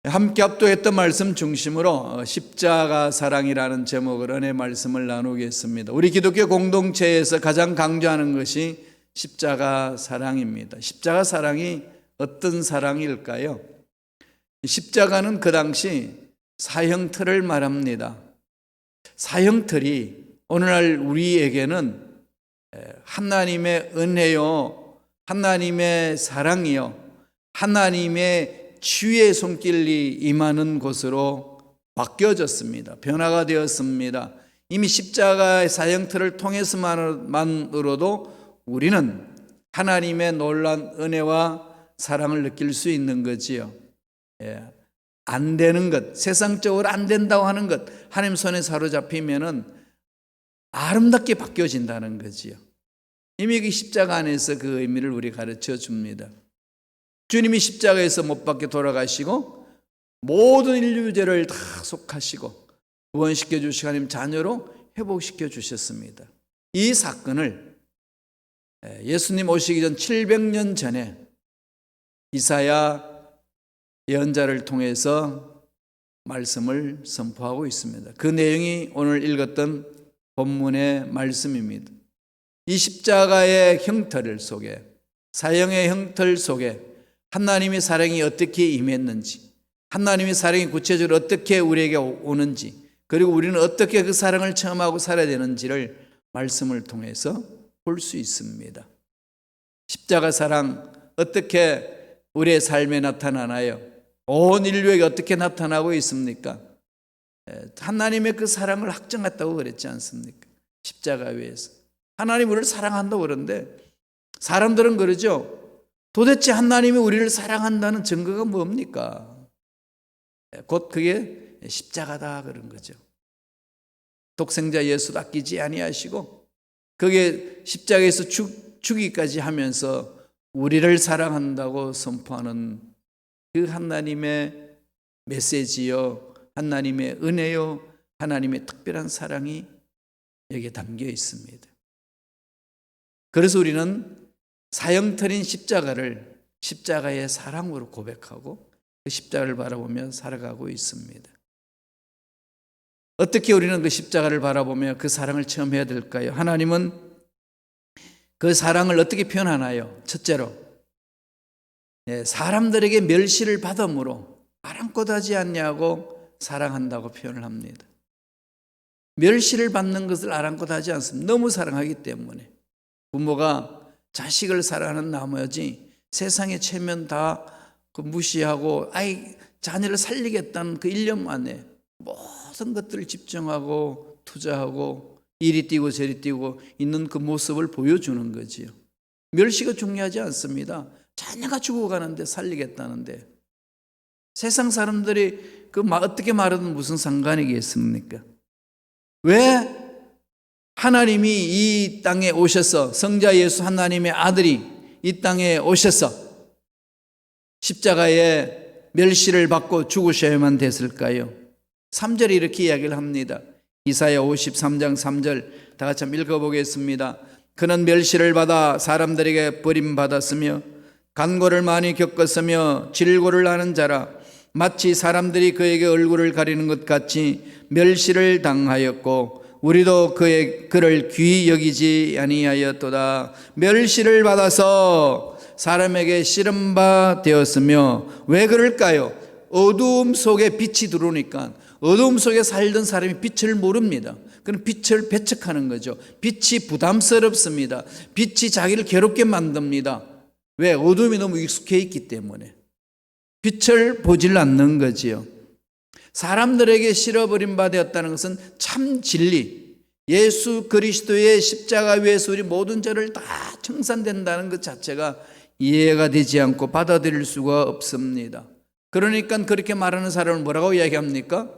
함께 합독했던 말씀 중심으로 십자가 사랑이라는 제목으로 은혜 말씀을 나누겠습니다. 우리 기독교 공동체에서 가장 강조하는 것이 십자가 사랑입니다. 십자가 사랑이 어떤 사랑일까요? 십자가는 그 당시 사형틀을 말합니다. 사형틀이 오늘날 우리에게는 하나님의 은혜요, 하나님의 사랑이요, 하나님의 주의 손길이 임하는 곳으로 바뀌어졌습니다. 변화가 되었습니다. 이미 십자가의 사형틀을 통해서만으로도 우리는 하나님의 놀라운 은혜와 사랑을 느낄 수 있는 거지요. 안 되는 것, 세상적으로 안 된다고 하는 것, 하나님 손에 사로잡히면은 아름답게 바뀌어진다는 거지요. 이미 그 십자가 안에서 그 의미를 우리 가르쳐 줍니다. 주님이 십자가에서 못 박혀 돌아가시고 모든 인류 죄를 다 속하시고 구원시켜 주시고 하나님 자녀로 회복시켜 주셨습니다. 이 사건을 예수님 오시기 전 700년 전에 이사야 예언자를 통해서 말씀을 선포하고 있습니다. 그 내용이 오늘 읽었던 본문의 말씀입니다. 이 십자가의 형틀 속에, 사형의 형틀 속에 하나님의 사랑이 어떻게 임했는지, 하나님의 사랑이 구체적으로 어떻게 우리에게 오는지, 그리고 우리는 어떻게 그 사랑을 체험하고 살아야 되는지를 말씀을 통해서 볼 수 있습니다. 십자가 사랑 어떻게 우리의 삶에 나타나나요? 온 인류에게 어떻게 나타나고 있습니까? 하나님의 그 사랑을 확정했다고 그랬지 않습니까? 십자가 위에서 하나님 우리를 사랑한다고 그러는데 사람들은 그러죠. 도대체 하나님이 우리를 사랑한다는 증거가 뭡니까? 곧 그게 십자가다 그런 거죠. 독생자 예수도 아끼지 아니하시고 그게 십자가에서 죽기까지 하면서 우리를 사랑한다고 선포하는 그 하나님의 메시지요, 하나님의 은혜요, 하나님의 특별한 사랑이 여기에 담겨 있습니다. 그래서 우리는 사형틀인 십자가를 십자가의 사랑으로 고백하고 그 십자가를 바라보며 살아가고 있습니다. 어떻게 우리는 그 십자가를 바라보며 그 사랑을 체험해야 될까요? 하나님은 그 사랑을 어떻게 표현하나요? 첫째로 사람들에게 멸시를 받음으로 아랑곳하지 않냐고 사랑한다고 표현을 합니다. 멸시를 받는 것을 아랑곳하지 않습니다. 너무 사랑하기 때문에. 부모가 자식을 사랑하는 나머지 세상의 체면 다 무시하고 자녀를 살리겠다는 그 일념만에 모든 것들을 집중하고 투자하고 이리 뛰고 저리 뛰고 있는 그 모습을 보여주는 거지요. 멸시가 중요하지 않습니다. 자녀가 죽어가는데 살리겠다는데 세상 사람들이 어떻게 말하든 무슨 상관이겠습니까? 왜 하나님이 이 땅에 오셔서 성자 예수 하나님의 아들이 이 땅에 오셔서 십자가에 멸시를 받고 죽으셔야만 됐을까요? 3절에 이렇게 이야기를 합니다. 이사야 53장 3절 다 같이 한번 읽어보겠습니다. 그는 멸시를 받아 사람들에게 버림받았으며 간고를 많이 겪었으며 질고를 하는 자라 마치 사람들이 그에게 얼굴을 가리는 것 같이 멸시를 당하였고 우리도 그를 귀히 여기지 아니하였도다. 멸시를 받아서 사람에게 씨름바 되었으며 왜 그럴까요? 어두움 속에 빛이 들어오니까 어두움 속에 살던 사람이 빛을 모릅니다. 그럼 빛을 배척하는 거죠. 빛이 부담스럽습니다. 빛이 자기를 괴롭게 만듭니다. 왜? 어둠이 너무 익숙해 있기 때문에 빛을 보질 않는 거지요. 사람들에게 실어버린 바 되었다는 것은 참 진리, 예수 그리스도의 십자가 위에서 우리 모든 죄를 다 청산된다는 것 자체가 이해가 되지 않고 받아들일 수가 없습니다. 그러니까 그렇게 말하는 사람을 뭐라고 이야기합니까?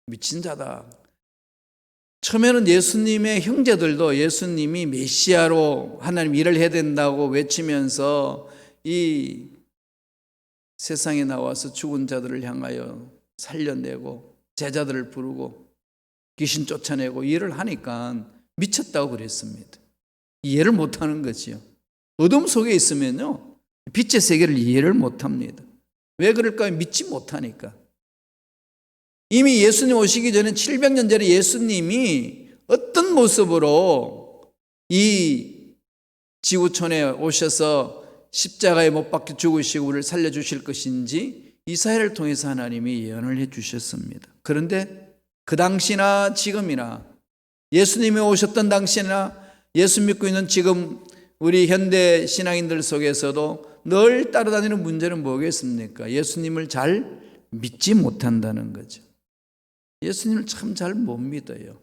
미친 자다. 처음에는 예수님의 형제들도 예수님이 메시아로 하나님 일을 해야 된다고 외치면서 이 세상에 나와서 죽은 자들을 향하여 살려내고 제자들을 부르고 귀신 쫓아내고 일을 하니까 미쳤다고 그랬습니다. 이해를 못하는 거지요. 어둠 속에 있으면요 빛의 세계를 이해를 못합니다. 왜 그럴까요? 믿지 못하니까. 이미 예수님 오시기 전에 700년 전에 예수님이 어떤 모습으로 이 지구촌에 오셔서 십자가에 못 박혀 죽으시고 우리를 살려주실 것인지 이사야를 통해서 하나님이 예언을 해 주셨습니다. 그런데 그 당시나 지금이나 예수님이 오셨던 당시나 예수 믿고 있는 지금 우리 현대 신앙인들 속에서도 늘 따라다니는 문제는 뭐겠습니까? 예수님을 잘 믿지 못한다는 거죠. 예수님을 참 잘 못 믿어요.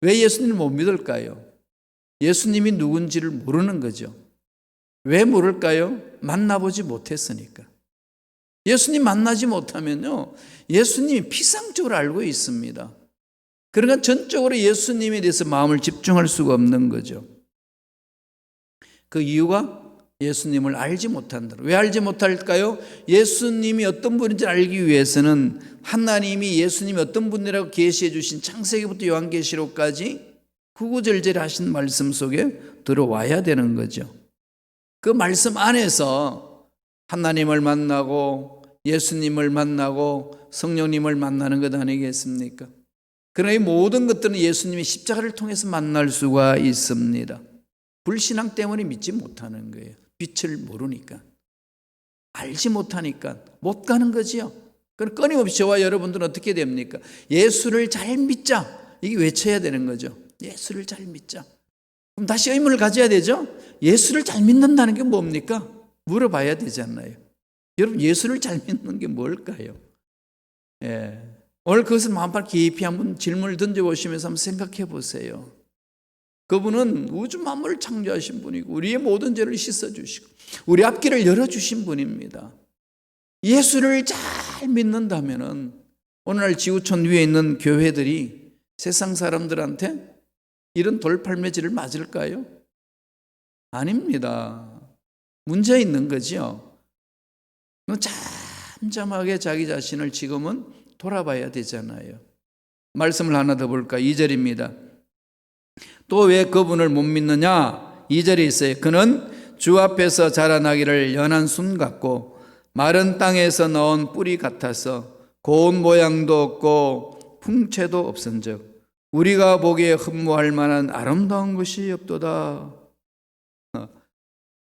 왜 예수님을 못 믿을까요? 예수님이 누군지를 모르는 거죠. 왜 모를까요? 만나보지 못했으니까. 예수님 만나지 못하면요, 예수님이 피상적으로 알고 있습니다. 그러니까 전적으로 예수님에 대해서 마음을 집중할 수가 없는 거죠. 그 이유가 예수님을 알지 못한다. 왜 알지 못할까요? 예수님이 어떤 분인지 알기 위해서는 하나님이 예수님이 어떤 분이라고 계시해 주신 창세기부터 요한계시록까지 구구절절 하신 말씀 속에 들어와야 되는 거죠. 그 말씀 안에서 하나님을 만나고 예수님을 만나고 성령님을 만나는 것 아니겠습니까? 그러나 이 모든 것들은 예수님이 십자가를 통해서 만날 수가 있습니다. 불신앙 때문에 믿지 못하는 거예요. 빛을 모르니까. 알지 못하니까 못 가는 거지요. 그럼 끊임없이 저와 여러분들은 어떻게 됩니까? 예수를 잘 믿자. 이게 외쳐야 되는 거죠. 예수를 잘 믿자. 그럼 다시 의문을 가져야 되죠. 예수를 잘 믿는다는 게 뭡니까? 물어봐야 되잖아요. 여러분, 예수를 잘 믿는 게 뭘까요? 오늘 그것을 마음껏 깊이 한번 질문을 던져보시면서 한번 생각해 보세요. 그분은 우주 만물을 창조하신 분이고 우리의 모든 죄를 씻어주시고 우리 앞길을 열어주신 분입니다. 예수를 잘 믿는다면 오늘날 지구촌 위에 있는 교회들이 세상 사람들한테 이런 돌팔매질을 맞을까요? 아닙니다. 문제 있는 거죠. 잠잠하게 자기 자신을 지금은 돌아봐야 되잖아요. 말씀을 하나 더 볼까? 2절입니다. 또 왜 그분을 못 믿느냐? 2절에 있어요. 그는 주 앞에서 자라나기를 연한 순 같고 마른 땅에서 나온 뿌리 같아서 고운 모양도 없고 풍채도 없은즉 우리가 보기에 흠모할 만한 아름다운 것이 없도다.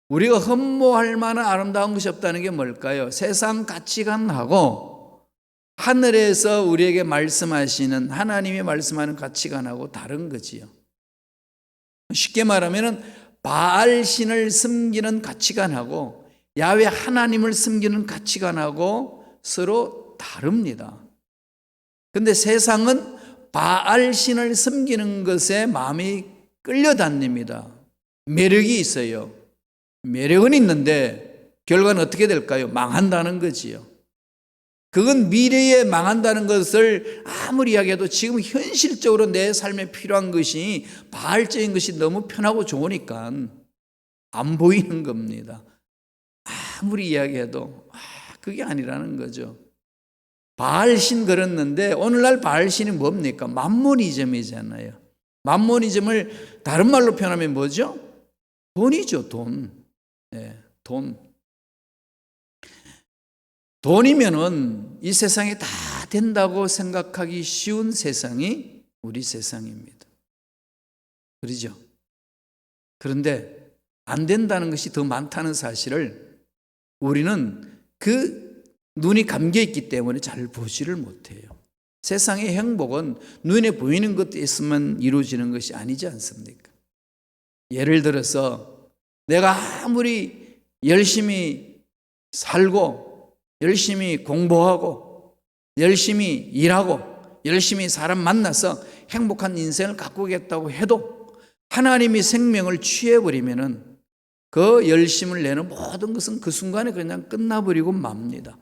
우리가 흠모할 만한 아름다운 것이 없다는 게 뭘까요? 세상 가치관하고 하늘에서 우리에게 말씀하시는 하나님이 말씀하는 가치관하고 다른 거지요. 쉽게 말하면 바알 신을 섬기는 가치관하고 야훼 하나님을 섬기는 가치관하고 서로 다릅니다. 그런데 세상은 바알 신을 섬기는 것에 마음이 끌려다닙니다. 매력이 있어요. 매력은 있는데 결과는 어떻게 될까요? 망한다는 거지요. 그건 미래에 망한다는 것을 아무리 이야기해도 지금 현실적으로 내 삶에 필요한 것이 바알적인 것이 너무 편하고 좋으니까 안 보이는 겁니다. 아무리 이야기해도 그게 아니라는 거죠. 바알신 그랬는데 오늘날 바알신이 뭡니까? 맘모니즘이잖아요. 맘모니즘을 다른 말로 표현하면 뭐죠? 돈이죠, 돈. 돈. 돈이면은 이 세상에 다 된다고 생각하기 쉬운 세상이 우리 세상입니다. 그러죠? 그런데 안 된다는 것이 더 많다는 사실을 우리는 그 눈이 감겨 있기 때문에 잘 보지를 못해요. 세상의 행복은 눈에 보이는 것 있으면 이루어지는 것이 아니지 않습니까? 예를 들어서 내가 아무리 열심히 살고 열심히 공부하고 열심히 일하고 열심히 사람 만나서 행복한 인생을 가꾸겠다고 해도 하나님이 생명을 취해버리면은 그 열심을 내는 모든 것은 그 순간에 그냥 끝나버리고 맙니다.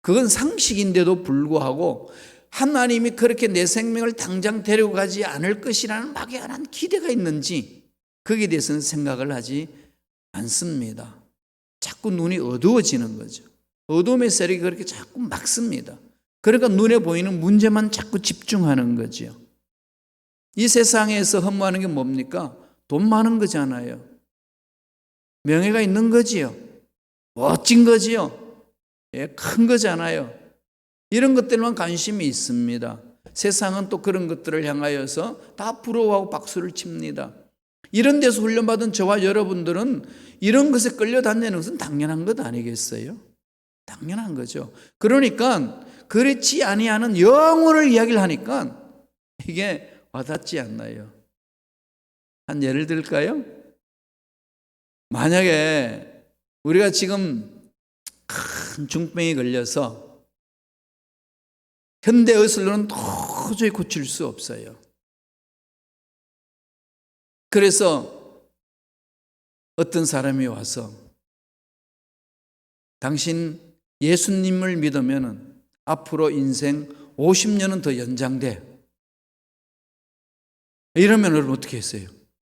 그건 상식인데도 불구하고 하나님이 그렇게 내 생명을 당장 데리고 가지 않을 것이라는 막연한 기대가 있는지 거기에 대해서는 생각을 하지 않습니다. 자꾸 눈이 어두워지는 거죠. 어둠의 세력이 그렇게 자꾸 막습니다. 그러니까 눈에 보이는 문제만 자꾸 집중하는 거죠. 이 세상에서 흠모하는 게 뭡니까? 돈 많은 거잖아요. 명예가 있는 거지요. 멋진 거지요. 예, 큰 거잖아요. 이런 것들만 관심이 있습니다. 세상은 또 그런 것들을 향하여서 다 부러워하고 박수를 칩니다. 이런 데서 훈련받은 저와 여러분들은 이런 것에 끌려다니는 것은 당연한 것 아니겠어요? 당연한 거죠. 그러니까 그렇지 아니하는 영혼을 이야기를 하니까 이게 와닿지 않나요? 한 예를 들까요? 만약에 우리가 지금 큰 중병이 걸려서 현대 의술로는 도저히 고칠 수 없어요. 그래서 어떤 사람이 와서 당신 예수님을 믿으면 앞으로 인생 50년은 더 연장돼. 이러면 여러분 어떻게 했어요?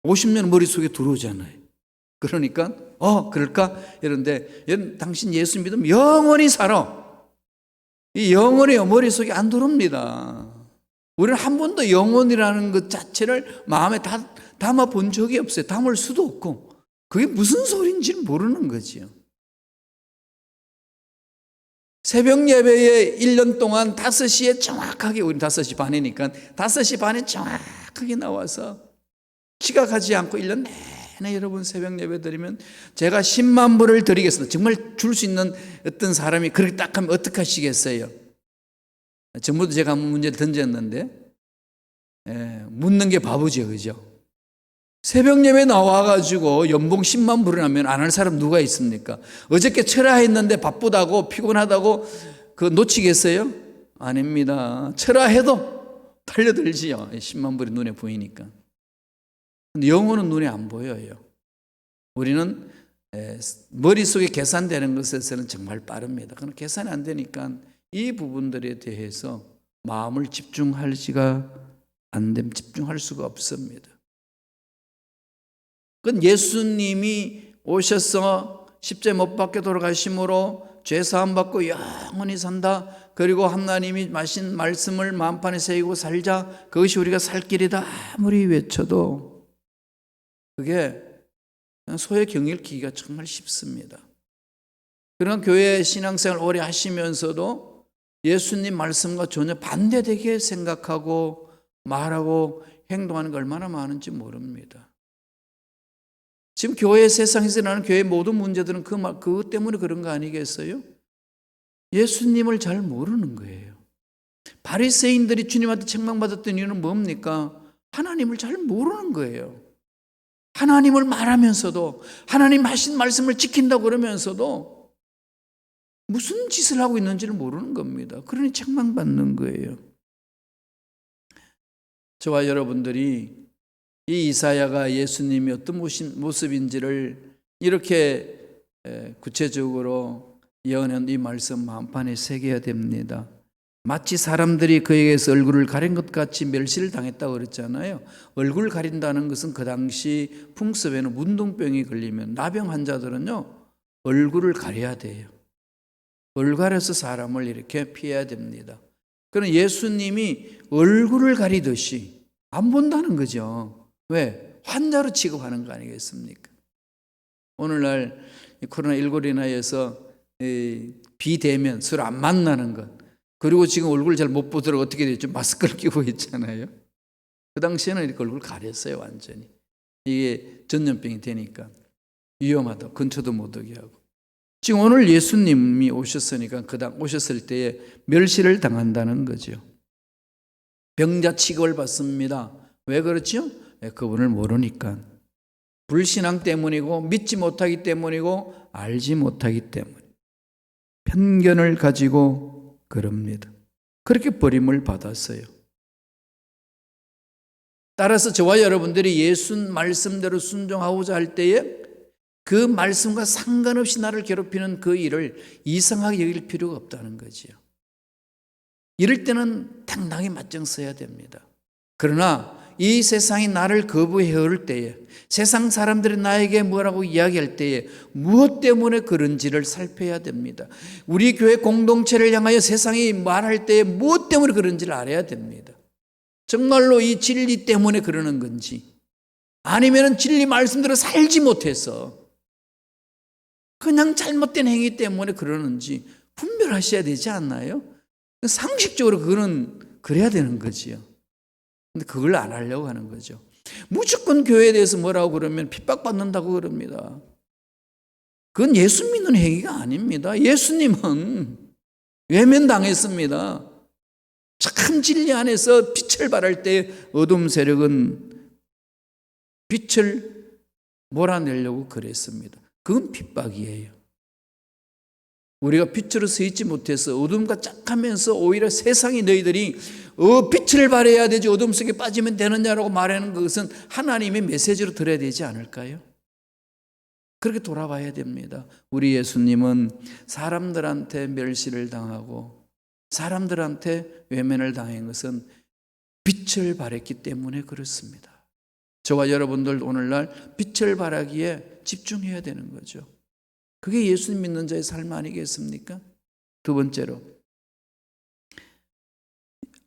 50년 머릿속에 들어오잖아요. 그러니까 그럴까? 이런데 당신 예수 믿으면 영원히 살아. 이 영원히 머릿속에 안 들어옵니다. 우리는 한 번도 영원이라는 것 자체를 마음에 담아 본 적이 없어요. 담을 수도 없고 그게 무슨 소리인지는 모르는 거지요. 새벽 예배에 1년 동안 5시에 정확하게, 우리 5시 반이니까 5시 반에 정확하게 나와서 지각하지 않고 1년 내내 여러분 새벽 예배 드리면 제가 10만 불을 드리겠습니다. 정말 줄 수 있는 어떤 사람이 그렇게 딱 하면 어떻게 하시겠어요? 전부도 제가 문제를 던졌는데 묻는 게 바보죠, 그죠? 새벽 예배 나와가지고 연봉 10만 불을 하면 안 할 사람 누가 있습니까? 어저께 철야했는데 바쁘다고 피곤하다고 그거 놓치겠어요? 아닙니다. 철야해도 달려들지요. 10만 불이 눈에 보이니까. 근데 영혼은 눈에 안 보여요. 우리는 머릿속에 계산되는 것에서는 정말 빠릅니다. 그럼 계산이 안 되니까 이 부분들에 대해서 마음을 집중할 수가 없습니다. 그건 예수님이 오셔서 십자가에 못 박혀 돌아가심으로 죄 사함 받고 영원히 산다. 그리고 하나님이 마신 말씀을 마음판에 새기고 살자. 그것이 우리가 살 길이다. 아무리 외쳐도 그게 소에 경일키기가 정말 쉽습니다. 그런 교회 신앙생활 오래 하시면서도 예수님 말씀과 전혀 반대되게 생각하고 말하고 행동하는 게 얼마나 많은지 모릅니다. 지금 교회 세상에서 나는 교회 모든 문제들은 그것 때문에 그런 거 아니겠어요? 예수님을 잘 모르는 거예요. 바리새인들이 주님한테 책망받았던 이유는 뭡니까? 하나님을 잘 모르는 거예요. 하나님을 말하면서도 하나님 하신 말씀을 지킨다고 그러면서도 무슨 짓을 하고 있는지를 모르는 겁니다. 그러니 책망받는 거예요. 저와 여러분들이 이 이사야가 예수님이 어떤 모습인지를 이렇게 구체적으로 예언한 이 말씀 마음판에 새겨야 됩니다. 마치 사람들이 그에게서 얼굴을 가린 것 같이 멸시를 당했다고 그랬잖아요. 얼굴 가린다는 것은 그 당시 풍습에는 문둥병이 걸리면 나병 환자들은요 얼굴을 가려야 돼요. 얼굴 가려서 사람을 이렇게 피해야 됩니다. 그럼 예수님이 얼굴을 가리듯이 안 본다는 거죠. 왜? 환자로 취급하는 거 아니겠습니까? 오늘날 코로나19로 인하여서 비대면, 서로 안 만나는 것, 그리고 지금 얼굴 잘 못 보도록 어떻게 됐죠? 마스크를 끼고 있잖아요. 그 당시에는 이렇게 얼굴 가렸어요, 완전히. 이게 전염병이 되니까 위험하다. 근처도 못 오게 하고. 지금 오늘 예수님이 오셨으니까 오셨을 때에 멸시를 당한다는 거죠. 병자 취급을 받습니다. 왜 그렇죠? 그분을 모르니까. 불신앙 때문이고 믿지 못하기 때문이고 알지 못하기 때문에 편견을 가지고 그럽니다. 그렇게 버림을 받았어요. 따라서 저와 여러분들이 예수 말씀대로 순종하고자 할 때에 그 말씀과 상관없이 나를 괴롭히는 그 일을 이상하게 여길 필요가 없다는 거지요. 이럴 때는 당당히 맞짱 서야 됩니다. 그러나 이 세상이 나를 거부해올 때에, 세상 사람들이 나에게 뭐라고 이야기할 때에 무엇 때문에 그런지를 살펴야 됩니다. 우리 교회 공동체를 향하여 세상이 말할 때에 무엇 때문에 그런지를 알아야 됩니다. 정말로 이 진리 때문에 그러는 건지, 아니면 진리 말씀대로 살지 못해서 그냥 잘못된 행위 때문에 그러는지 분별하셔야 되지 않나요? 상식적으로 그거는 그래야 되는 거지요. 근데 그걸 안 하려고 하는 거죠. 무조건 교회에 대해서 뭐라고 그러면 핍박받는다고 그럽니다. 그건 예수 믿는 행위가 아닙니다. 예수님은 외면당했습니다. 참 진리 안에서 빛을 발할 때 어둠 세력은 빛을 몰아내려고 그랬습니다. 그건 핍박이에요. 우리가 빛으로 서 있지 못해서 어둠과 짝하면서 오히려 세상이 너희들이 빛을 발해야 되지 어둠 속에 빠지면 되느냐라고 말하는 것은 하나님의 메시지로 들어야 되지 않을까요? 그렇게 돌아봐야 됩니다. 우리 예수님은 사람들한테 멸시를 당하고 사람들한테 외면을 당한 것은 빛을 발했기 때문에 그렇습니다. 저와 여러분들 오늘날 빛을 발하기에 집중해야 되는 거죠. 그게 예수님 믿는 자의 삶 아니겠습니까? 두 번째로,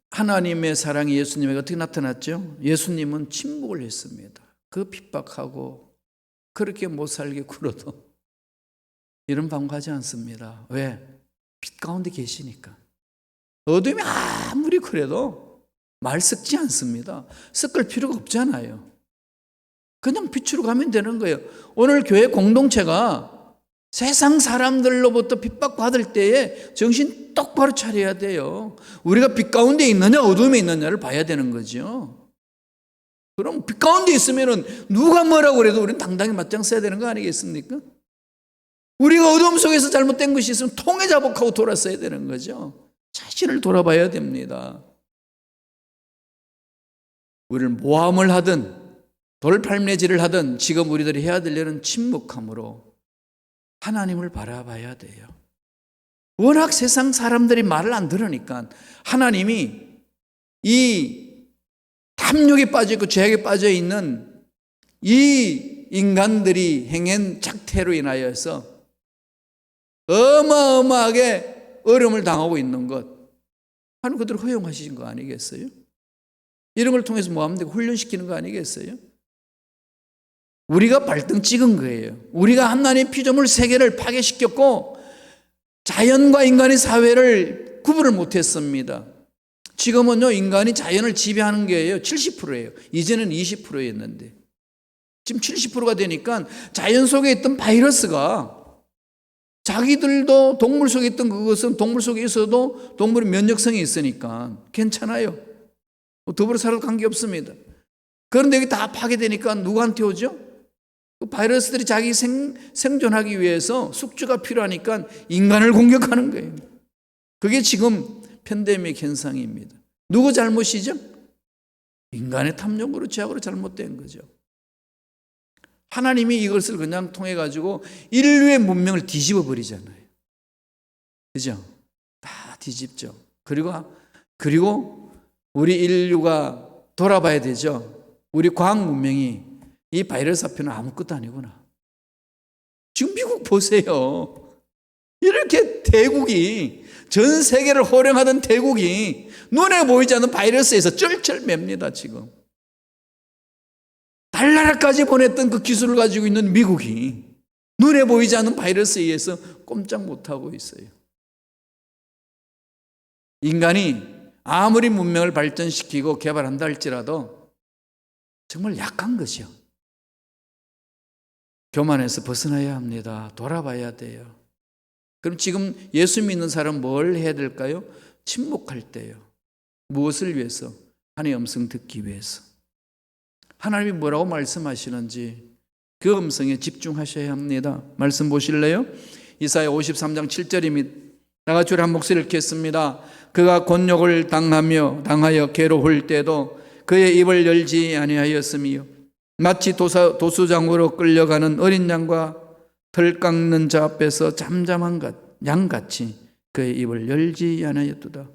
하나님의 사랑이 예수님에게 어떻게 나타났죠? 예수님은 침묵을 했습니다. 그 핍박하고 그렇게 못 살게 굴어도 이런 방법하지 않습니다. 왜? 빛 가운데 계시니까. 어둠이 아무리 그래도 말 섞지 않습니다. 섞을 필요가 없잖아요. 그냥 빛으로 가면 되는 거예요. 오늘 교회 공동체가 세상 사람들로부터 핍박받을 때에 정신 똑바로 차려야 돼요. 우리가 빛 가운데 있느냐 어둠에 있느냐를 봐야 되는 거죠. 그럼 빛 가운데 있으면 누가 뭐라고 그래도 우리는 당당히 맞짱 써야 되는 거 아니겠습니까? 우리가 어둠 속에서 잘못된 것이 있으면 통해 자복하고 돌아서야 되는 거죠. 자신을 돌아봐야 됩니다. 우리를 모함을 하든 돌팔매질을 하든 지금 우리들이 해야 될 일은 침묵함으로 하나님을 바라봐야 돼요. 워낙 세상 사람들이 말을 안 들으니까 하나님이 이 탐욕에 빠져 있고 죄악에 빠져 있는 이 인간들이 행한 작태로 인하여서 어마어마하게 어려움을 당하고 있는 것, 하나님 그들을 허용하신 거 아니겠어요? 이런 걸 통해서 뭐 하면 되고 훈련시키는 거 아니겠어요? 우리가 발등 찍은 거예요. 우리가 하나님의 피조물 세계를 파괴시켰고 자연과 인간의 사회를 구분을 못했습니다. 지금은요 인간이 자연을 지배하는 게예요. 70%예요. 이전에는 20%였는데 지금 70%가 되니까 자연 속에 있던 바이러스가 자기들도 동물 속에 있던 그것은 동물 속에 있어도 동물의 면역성이 있으니까 괜찮아요. 더불어 살아도 관계없습니다. 그런데 여기 다 파괴되니까 누구한테 오죠? 그 바이러스들이 자기 생존하기 위해서 숙주가 필요하니까 인간을 공격하는 거예요. 그게 지금 팬데믹 현상입니다. 누구 잘못이죠? 인간의 탐욕으로 죄악으로 잘못된 거죠. 하나님이 이것을 그냥 통해 가지고 인류의 문명을 뒤집어 버리잖아요. 그죠? 다 뒤집죠. 그리고 우리 인류가 돌아봐야 되죠. 우리 과학 문명이 이 바이러스 앞에는 아무것도 아니구나. 지금 미국 보세요. 이렇게 대국이 전 세계를 호령하던 대국이 눈에 보이지 않는 바이러스에서 쩔쩔맵니다. 지금 달나라까지 보냈던 그 기술을 가지고 있는 미국이 눈에 보이지 않는 바이러스에 의해서 꼼짝 못하고 있어요. 인간이 아무리 문명을 발전시키고 개발한다 할지라도 정말 약한 것이요. 교만에서 벗어나야 합니다. 돌아봐야 돼요. 그럼 지금 예수 믿는 사람 뭘 해야 될까요? 침묵할 때요. 무엇을 위해서? 하나님의 음성 듣기 위해서. 하나님이 뭐라고 말씀하시는지 그 음성에 집중하셔야 합니다. 말씀 보실래요? 이사야 53장 7절입니다. 나같이 한 목소리를 읽겠습니다. 그가 곤욕을 당하여 괴로울 때도 그의 입을 열지 아니하였으며 마치 도수장으로 끌려가는 어린 양과 털 깎는 자 앞에서 잠잠한 양같이 그의 입을 열지 아니하였도다.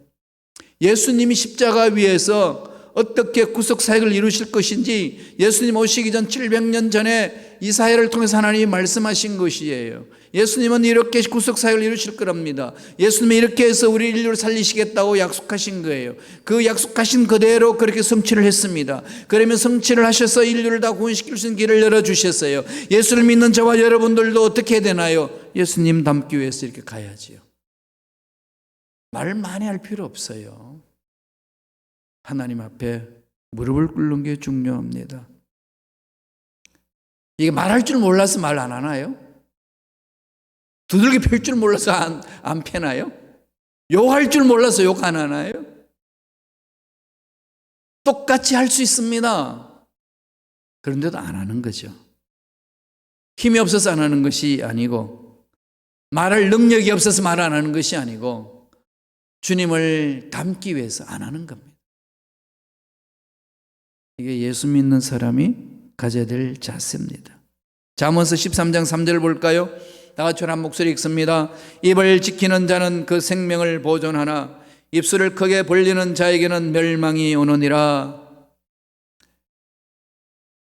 예수님이 십자가 위에서 어떻게 구속사역을 이루실 것인지 예수님 오시기 전 700년 전에 이사야를 통해서 하나님이 말씀하신 것이에요. 예수님은 이렇게 구속사역을 이루실 거랍니다. 예수님이 이렇게 해서 우리 인류를 살리시겠다고 약속하신 거예요. 그 약속하신 그대로 그렇게 성취를 했습니다. 그러면 성취를 하셔서 인류를 다 구원시킬 수 있는 길을 열어주셨어요. 예수를 믿는 저와 여러분들도 어떻게 해야 되나요? 예수님 닮기 위해서 이렇게 가야지요. 말 많이 할 필요 없어요. 하나님 앞에 무릎을 꿇는 게 중요합니다. 이게 말할 줄 몰라서 말 안 하나요? 두들겨 펼 줄 몰라서 안 패나요? 욕할 줄 몰라서 욕 안 하나요? 똑같이 할 수 있습니다. 그런데도 안 하는 거죠. 힘이 없어서 안 하는 것이 아니고, 말할 능력이 없어서 말 안 하는 것이 아니고, 주님을 닮기 위해서 안 하는 겁니다. 이게 예수 믿는 사람이 가져야 될 자세입니다. 잠언서 13장 3절 볼까요? 다 같이 한 목소리 읽습니다. 입을 지키는 자는 그 생명을 보존하나 입술을 크게 벌리는 자에게는 멸망이 오느니라.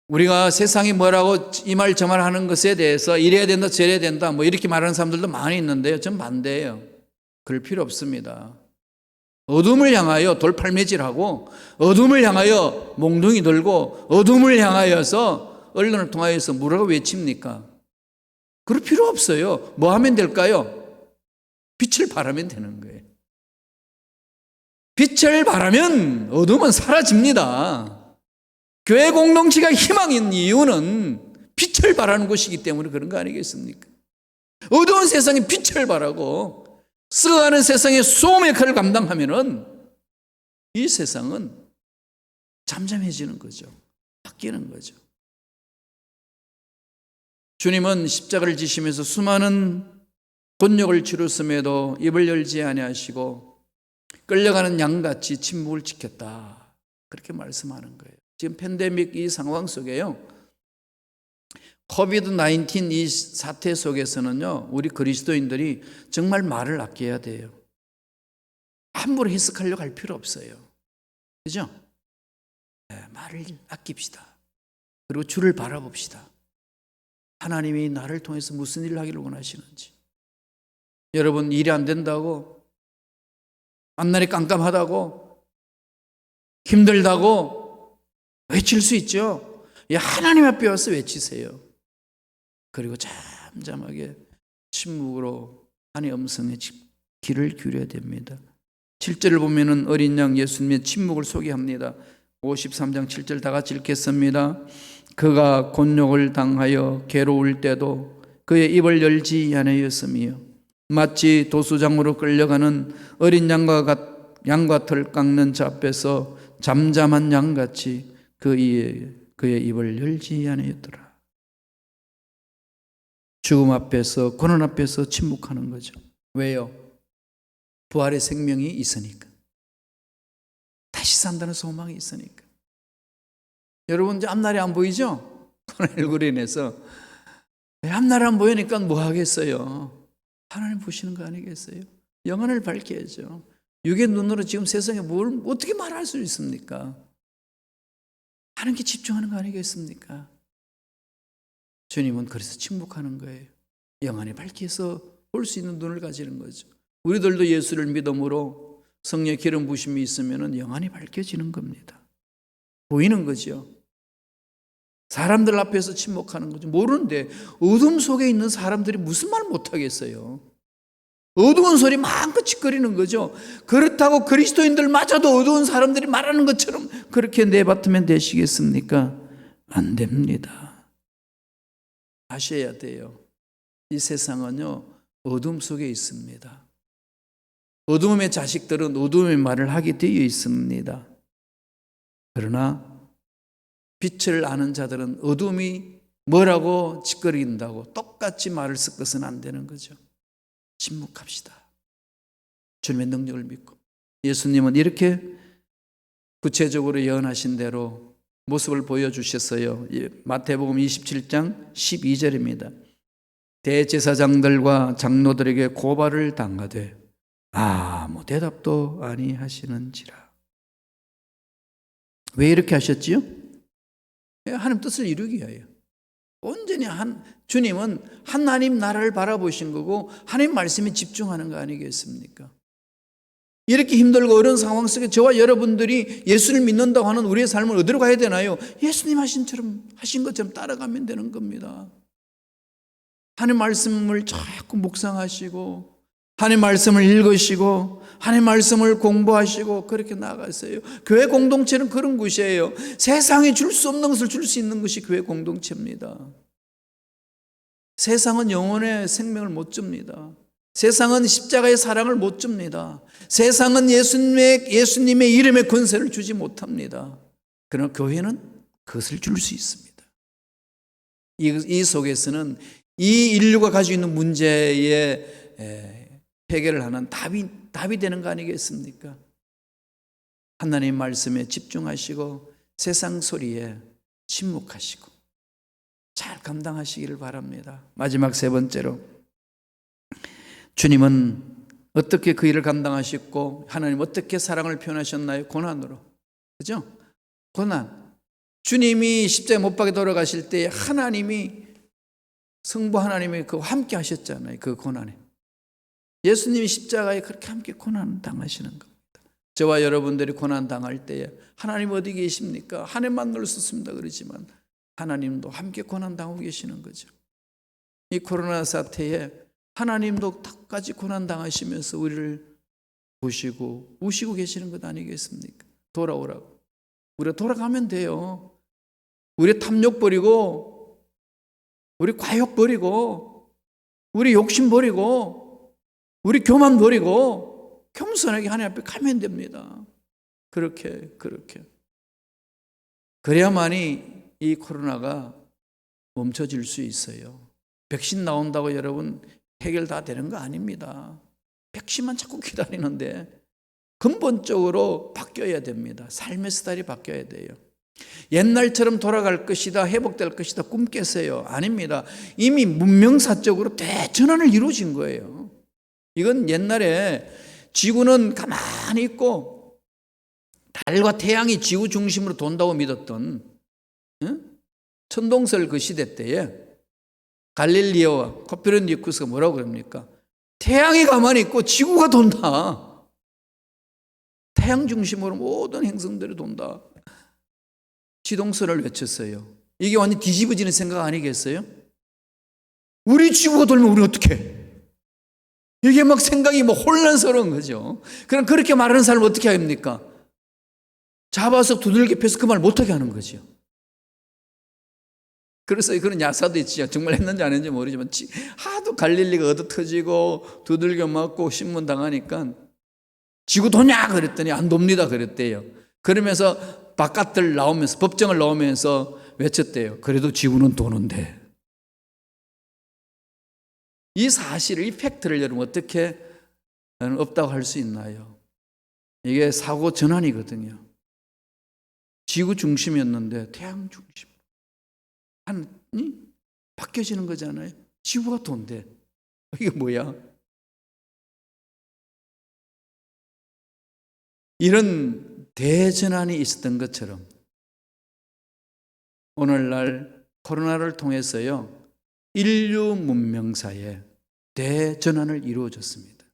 우리가 세상이 뭐라고 이 말 저 말 하는 것에 대해서 이래야 된다 저래야 된다 뭐 이렇게 말하는 사람들도 많이 있는데요, 전 반대예요. 그럴 필요 없습니다. 어둠을 향하여 돌팔매질하고 어둠을 향하여 몽둥이 들고 어둠을 향하여서 언론을 통하여서 뭐라고 외칩니까? 그럴 필요 없어요. 뭐 하면 될까요? 빛을 발하면 되는 거예요. 빛을 발하면 어둠은 사라집니다. 교회 공동체가 희망인 이유는 빛을 발하는 곳이기 때문에 그런 거 아니겠습니까? 어두운 세상에 빛을 발하고 썩어가는 세상의 소음의 칼을 감당하면은 이 세상은 잠잠해지는 거죠. 바뀌는 거죠. 주님은 십자가를 지시면서 수많은 곤욕을 치렀음에도 입을 열지 아니하시고 끌려가는 양같이 침묵을 지켰다. 그렇게 말씀하는 거예요. 지금 팬데믹 이 상황 속에요. 코비드-19 이 사태 속에서는요, 우리 그리스도인들이 정말 말을 아껴야 돼요. 함부로 해석하려고 할 필요 없어요. 그죠? 네, 말을 아낍시다. 그리고 주를 바라봅시다. 하나님이 나를 통해서 무슨 일을 하기를 원하시는지. 여러분, 일이 안 된다고, 앞날이 깜깜하다고, 힘들다고 외칠 수 있죠. 하나님 앞에 와서 외치세요. 그리고 잠잠하게 침묵으로 하나님의 음성에 귀를 기울여야 됩니다. 7절을 보면은 어린 양 예수님의 침묵을 소개합니다. 53장 7절 다 같이 읽겠습니다. 그가 곤욕을 당하여 괴로울 때도 그의 입을 열지 아니하였으며 마치 도수장으로 끌려가는 어린 양과 털 깎는 자 앞에서 잠잠한 양같이 그의 입을 열지 아니하였더라. 죽음 앞에서, 고난 앞에서 침묵하는 거죠. 왜요? 부활의 생명이 있으니까. 다시 산다는 소망이 있으니까. 여러분, 이제 앞날이 안 보이죠? 코로나19로 인해서. 앞날이 안 보이니까 뭐 하겠어요? 하나님 보시는 거 아니겠어요? 영혼을 밝혀야죠. 육의 눈으로 지금 세상에 뭘 어떻게 말할 수 있습니까? 하나님께 집중하는 거 아니겠습니까? 주님은 그래서 침묵하는 거예요. 영안에 밝혀서 볼 수 있는 눈을 가지는 거죠. 우리들도 예수를 믿음으로 성령의 기름 부심이 있으면 영안이 밝혀지는 겁니다. 보이는 거죠. 사람들 앞에서 침묵하는 거죠. 모르는데 어둠 속에 있는 사람들이 무슨 말 못하겠어요. 어두운 소리 마음껏 짓거리는 거죠. 그렇다고 그리스도인들마저도 어두운 사람들이 말하는 것처럼 그렇게 내뱉으면 되시겠습니까? 안 됩니다. 아셔야 돼요. 이 세상은요, 어둠 속에 있습니다. 어둠의 자식들은 어둠의 말을 하게 되어 있습니다. 그러나 빛을 아는 자들은 어둠이 뭐라고 짓거린다고 똑같이 말을 섞어서는 안 되는 거죠. 침묵합시다. 주님의 능력을 믿고. 예수님은 이렇게 구체적으로 예언하신 대로 모습을 보여주셨어요. 마태복음 27장 12절입니다. 대제사장들과 장로들에게 고발을 당하되 아무 대답도 아니하시는지라. 왜 이렇게 하셨지요? 하나님 뜻을 이루기 위하여. 온전히 주님은 하나님 나라를 바라보신 거고 하나님 말씀에 집중하는 거 아니겠습니까? 이렇게 힘들고 어려운 상황 속에 저와 여러분들이 예수를 믿는다고 하는 우리의 삶을 어디로 가야 되나요? 예수님 하신 것처럼 따라가면 되는 겁니다. 하나님 말씀을 자꾸 묵상하시고 하나님 말씀을 읽으시고 하나님 말씀을 공부하시고 그렇게 나가세요. 교회 공동체는 그런 곳이에요. 세상에 줄 수 없는 것을 줄 수 있는 것이 교회 공동체입니다. 세상은 영혼의 생명을 못 줍니다. 세상은 십자가의 사랑을 못 줍니다. 세상은 예수님의 이름의 권세를 주지 못합니다. 그러나 교회는 그것을 줄 수 있습니다. 이 속에서는 이 인류가 가지고 있는 문제에 해결을 하는 답이 되는 거 아니겠습니까? 하나님 말씀에 집중하시고 세상 소리에 침묵하시고 잘 감당하시기를 바랍니다. 마지막 세 번째로, 주님은 어떻게 그 일을 감당하셨고 하나님 어떻게 사랑을 표현하셨나요? 고난으로. 그죠? 고난. 주님이 십자가에 못 박혀 돌아가실 때 하나님이 성부 하나님이 그와 함께 하셨잖아요. 그 고난에. 예수님이 십자가에 그렇게 함께 고난 당하시는 겁니다. 저와 여러분들이 고난 당할 때에 하나님 어디 계십니까? 하나님만 늘 썼습니다. 그러지만 하나님도 함께 고난 당하고 계시는 거죠. 이 코로나 사태에 하나님도 똑같이 고난 당하시면서 우리를 보시고 우시고 계시는 것 아니겠습니까? 돌아오라고. 우리가 돌아가면 돼요. 우리 탐욕 버리고 우리 과욕 버리고 우리 욕심 버리고 우리 교만 버리고 겸손하게 하나님 앞에 가면 됩니다. 그렇게 그래야만이 이 코로나가 멈춰질 수 있어요. 백신 나온다고 여러분 해결 다 되는 거 아닙니다. 백신만 자꾸 기다리는데 근본적으로 바뀌어야 됩니다. 삶의 스타일이 바뀌어야 돼요. 옛날처럼 돌아갈 것이다, 회복될 것이다 꿈 깨세요. 아닙니다. 이미 문명사적으로 대전환을 이루어진 거예요. 이건 옛날에 지구는 가만히 있고 달과 태양이 지구 중심으로 돈다고 믿었던 천동설 그 시대 때에 갈릴리오와 코페르니쿠스가 뭐라고 그럽니까? 태양이 가만히 있고 지구가 돈다. 태양 중심으로 모든 행성들이 돈다. 지동설을 외쳤어요. 이게 완전 뒤집어지는 생각 아니겠어요? 우리 지구가 돌면 우리 어떻게? 이게 막 생각이 뭐 혼란스러운 거죠. 그럼 그렇게 말하는 사람을 어떻게 합니까? 잡아서 두들겨 패서 그 말 못하게 하는 거죠. 그래서 그런 야사도 있지요. 정말 했는지 안 했는지 모르지만 하도 갈릴리가 얻어 터지고 두들겨 맞고 신문 당하니까 지구 도냐 그랬더니 안 돕니다 그랬대요. 그러면서 바깥을 나오면서 법정을 나오면서 외쳤대요. 그래도 지구는 도는데. 이 사실을, 이 팩트를 여러분 어떻게 없다고 할 수 있나요? 이게 사고 전환이거든요. 지구 중심이었는데 태양 중심. 바뀌어지는 거잖아요. 지구가 돈데. 이게 뭐야? 이런 대전환이 있었던 것처럼 오늘날 코로나를 통해서요 인류 문명사에 대전환을 이루어졌습니다.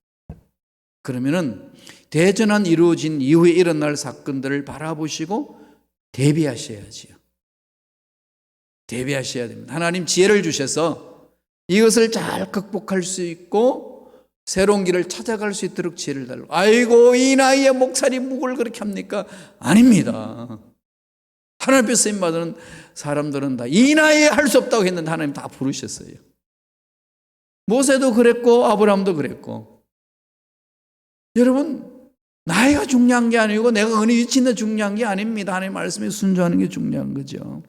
그러면은 대전환 이루어진 이후에 일어날 사건들을 바라보시고 대비하셔야지요. 대비하셔야 됩니다. 하나님 지혜를 주셔서 이것을 잘 극복할 수 있고 새로운 길을 찾아갈 수 있도록 지혜를 달라고. 아이고 이 나이에 목사님 묵을 그렇게 합니까? 아닙니다. 하나님 앞에 쓰임 받는 사람들은 다 이 나이에 할 수 없다고 했는데 하나님 다 부르셨어요. 모세도 그랬고 아브라함도 그랬고. 여러분 나이가 중요한 게 아니고 내가 어느 위치에 있는 중요한 게 아닙니다. 하나님 말씀에 순종하는 게 중요한 거죠.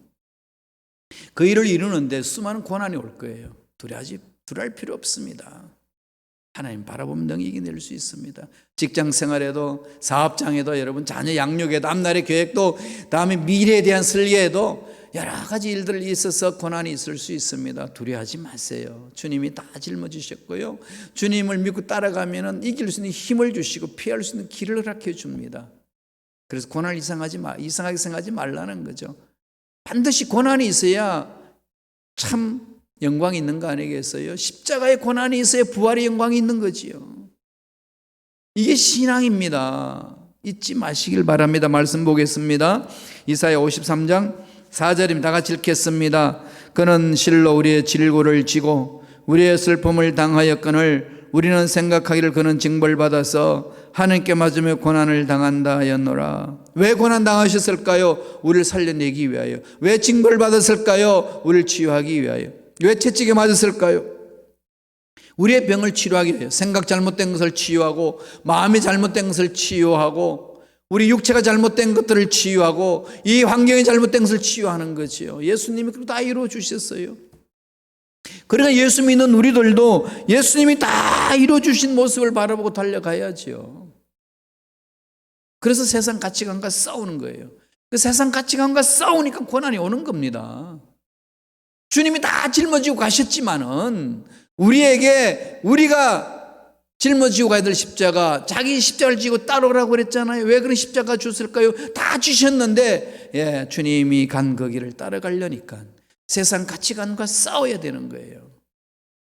그 일을 이루는데 수많은 고난이 올 거예요. 두려워할 필요 없습니다. 하나님 바라보면 능히 이겨낼 수 있습니다. 직장 생활에도 사업장에도 여러분 자녀 양육에도 앞날의 계획도 다음에 미래에 대한 설계에도 여러 가지 일들이 있어서 고난이 있을 수 있습니다. 두려워하지 마세요. 주님이 다 짊어지셨고요. 주님을 믿고 따라가면 이길 수 있는 힘을 주시고 피할 수 있는 길을 허락해 줍니다. 그래서 고난을 이상하게 생각하지 말라는 거죠. 반드시 고난이 있어야 참 영광이 있는 거 아니겠어요? 십자가의 고난이 있어야 부활의 영광이 있는 거지요. 이게 신앙입니다. 잊지 마시길 바랍니다. 말씀 보겠습니다. 이사야 53장 4절입니다. 다 같이 읽겠습니다. 그는 실로 우리의 질고를 지고 우리의 슬픔을 당하였거늘 우리는 생각하기를 그는 징벌받아서 하나님께 맞으며 고난을 당한다 하였노라. 왜 고난 당하셨을까요? 우리를 살려내기 위하여. 왜 징벌받았을까요? 우리를 치유하기 위하여. 왜 채찍에 맞았을까요? 우리의 병을 치료하기 위하여. 생각 잘못된 것을 치유하고, 마음이 잘못된 것을 치유하고, 우리 육체가 잘못된 것들을 치유하고, 이 환경이 잘못된 것을 치유하는 거지요. 예수님이 그거 다 이루어 주셨어요. 그러니까 예수 믿는 우리들도 예수님이 다 이루어 주신 모습을 바라보고 달려가야지요. 그래서 세상 가치관과 싸우는 거예요. 그 세상 가치관과 싸우니까 고난이 오는 겁니다. 주님이 다 짊어지고 가셨지만은 우리에게 우리가 짊어지고 가야 될 십자가, 자기 십자가를 지고 따라오라고 그랬잖아요. 왜 그런 십자가 줬을까요? 다 주셨는데 주님이 간 그 길을 따라가려니까 세상 가치관과 싸워야 되는 거예요.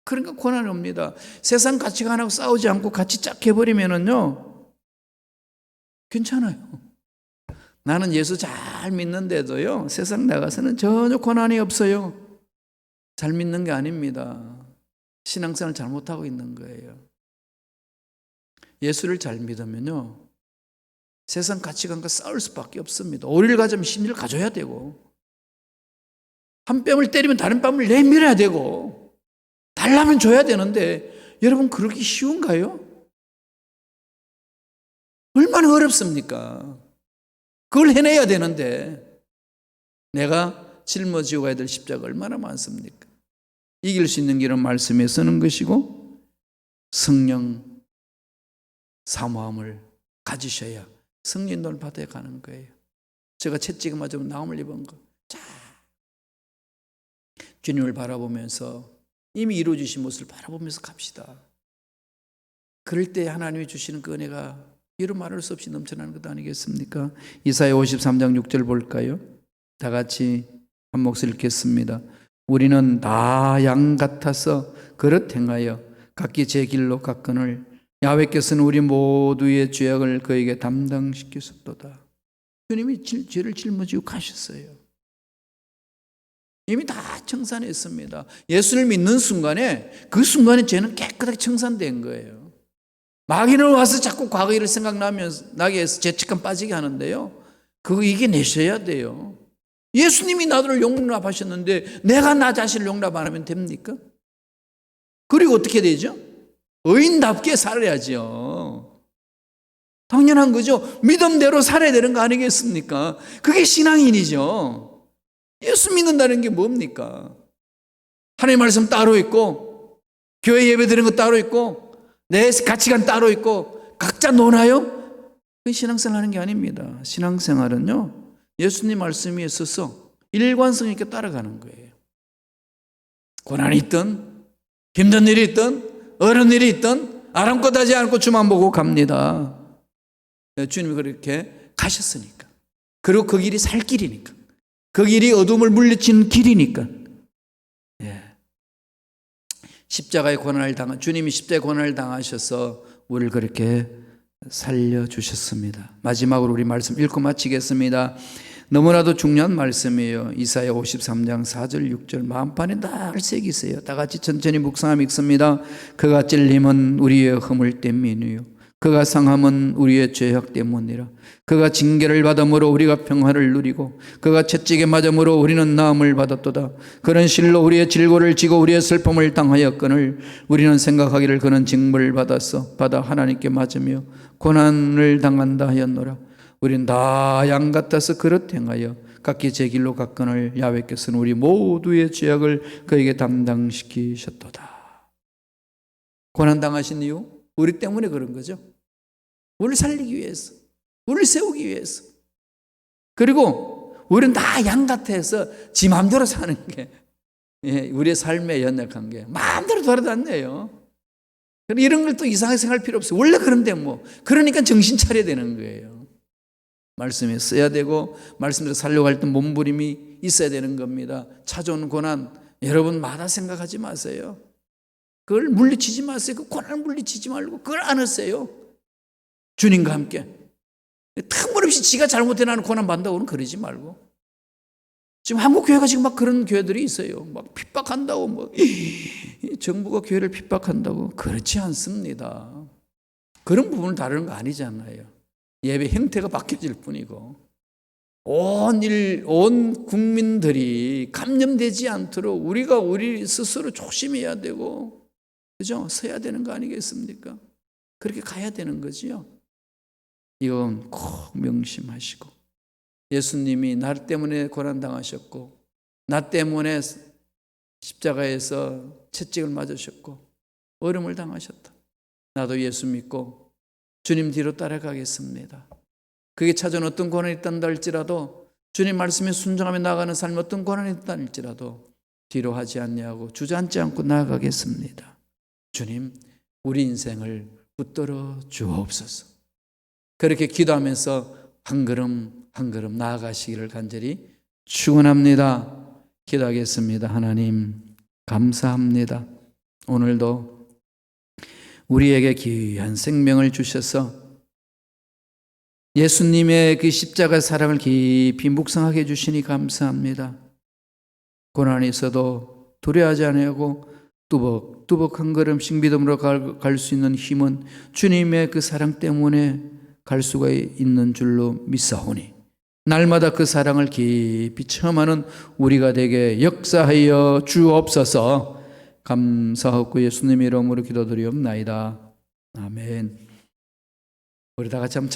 그러니까 고난이 옵니다. 세상 가치관하고 싸우지 않고 같이 짝 해버리면은요 괜찮아요. 나는 예수 잘 믿는데도요 세상 나가서는 전혀 고난이 없어요. 잘 믿는 게 아닙니다. 신앙생활 잘못하고 있는 거예요. 예수를 잘 믿으면요 세상 가치관과 싸울 수밖에 없습니다. 오리를 가자면 심리를 가져야 되고, 한 뺨을 때리면 다른 뺨을 내밀어야 되고, 달라면 줘야 되는데 여러분 그러기 쉬운가요? 얼마나 어렵습니까? 그걸 해내야 되는데 내가 짊어지고 가야 될 십자가 얼마나 많습니까? 이길 수 있는 길은 말씀에 쓰는 것이고 성령 사모함을 가지셔야 성령님을 받아 가는 거예요. 제가 채찍에 맞으면 나음을 입은 거. 자, 주님을 바라보면서 이미 이루어주신 모습을 바라보면서 갑시다. 그럴 때 하나님이 주시는 그 은혜가 이루 말할 수 없이 넘쳐나는 것 아니겠습니까? 이사야 53장 6절 볼까요? 다 같이 한 목소리 읽겠습니다. 우리는 다 양 같아서 그릇 행하여 각기 제 길로 갔거늘 야훼께서는 우리 모두의 죄악을 그에게 담당시키셨도다. 주님이 죄를 짊어지고 가셨어요. 이미 다 청산했습니다. 예수를 믿는 순간에 그 순간에 죄는 깨끗하게 청산된 거예요. 마귀는 와서 자꾸 과거 일을 생각나게 해서 죄책감 빠지게 하는데요. 그거 이겨내셔야 돼요. 예수님이 나를 용납하셨는데 내가 나 자신을 용납 안 하면 됩니까? 그리고 어떻게 되죠? 의인답게 살아야죠. 당연한 거죠. 믿음대로 살아야 되는 거 아니겠습니까? 그게 신앙인이죠. 예수 믿는다는 게 뭡니까? 하나님 말씀 따로 있고 교회 예배 드리는 거 따로 있고 내 가치관 따로 있고 각자 노나요? 그게 신앙생활 하는 게 아닙니다. 신앙생활은요 예수님 말씀이 있어서 일관성 있게 따라가는 거예요. 고난이 있든 힘든 일이 있든 어려운 일이 있든 아랑곳하지 않고 주만 보고 갑니다. 주님이 그렇게 가셨으니까. 그리고 그 길이 살 길이니까. 그 길이 어둠을 물리치는 길이니까. 십자가의 고난을 주님이 십자가의 고난을 당하셔서 우리를 그렇게 살려주셨습니다. 마지막으로 우리 말씀 읽고 마치겠습니다. 너무나도 중요한 말씀이에요. 이사야 53장 4절 6절 마음판에 날 새기세요. 다 같이 천천히 묵상하며 읽습니다. 그가 찔림은 우리의 허물 때문이요 그가 상함은 우리의 죄악 때문이라. 그가 징계를 받음으로 우리가 평화를 누리고 그가 채찍에 맞음으로 우리는 나음을 받았도다. 그는 실로 우리의 질고를 지고 우리의 슬픔을 당하였거늘 우리는 생각하기를 그는 징벌을 받아 하나님께 맞으며 고난을 당한다 하였노라. 우린 다 양 같아서 그릇 행하여 각기 제 길로 갔거늘 야훼께서는 우리 모두의 죄악을 그에게 담당시키셨도다. 고난 당하신 이유? 우리 때문에 그런 거죠. 우리를 살리기 위해서, 우리를 세우기 위해서. 그리고 우리는 다 양 같아서 지 마음대로 사는 게 우리의 삶에 연약한 게 마음대로 돌아다녀요. 이런 걸 또 이상하게 생각할 필요 없어요. 원래 그런데 뭐. 그러니까 정신 차려야 되는 거예요. 말씀에 써야 되고 말씀대로 살려고 할 때 몸부림이 있어야 되는 겁니다. 찾아오는 고난 여러분마다 생각하지 마세요. 그걸 물리치지 마세요. 그 고난을 물리치지 말고 그걸 안으세요. 주님과 함께. 터무니없이 지가 잘못해 나는 고난 받는다고는 그러지 말고. 지금 한국 교회가 지금 막 그런 교회들이 있어요. 막 핍박한다고, 뭐 정부가 교회를 핍박한다고. 그렇지 않습니다. 그런 부분을 다루는 거 아니잖아요. 예배 형태가 바뀌어질 뿐이고, 온 국민들이 감염되지 않도록 우리가 우리 스스로 조심해야 되고, 그죠? 서야 되는 거 아니겠습니까? 그렇게 가야 되는 거지요. 이건 꼭 명심하시고, 예수님이 나 때문에 고난당하셨고, 나 때문에 십자가에서 채찍을 맞으셨고 어려움을 당하셨다. 나도 예수 믿고 주님 뒤로 따라가겠습니다. 그게 찾아온 어떤 고난이 있단다 할지라도, 주님 말씀에 순종하며 나아가는 삶, 어떤 고난이 있다 할지라도 뒤로 하지 않냐고 주저앉지 않고 나아가겠습니다. 주님, 우리 인생을 붙들어 주옵소서. 그렇게 기도하면서 한 걸음 한 걸음 나아가시기를 간절히 축원합니다. 기도하겠습니다. 하나님 감사합니다. 오늘도 우리에게 귀한 생명을 주셔서 예수님의 그 십자가 사랑을 깊이 묵상하게 해주시니 감사합니다. 고난이 있어도 두려워하지 않고 뚜벅뚜벅 한 걸음씩 믿음으로 갈 수 있는 힘은 주님의 그 사랑 때문에 갈 수가 있는 줄로 믿사오니, 날마다 그 사랑을 깊이 체험하는 우리가 되게 역사하여 주옵소서. 감사하고 예수님의 이름으로 기도드리옵나이다. 아멘. 우리 다 같이 한번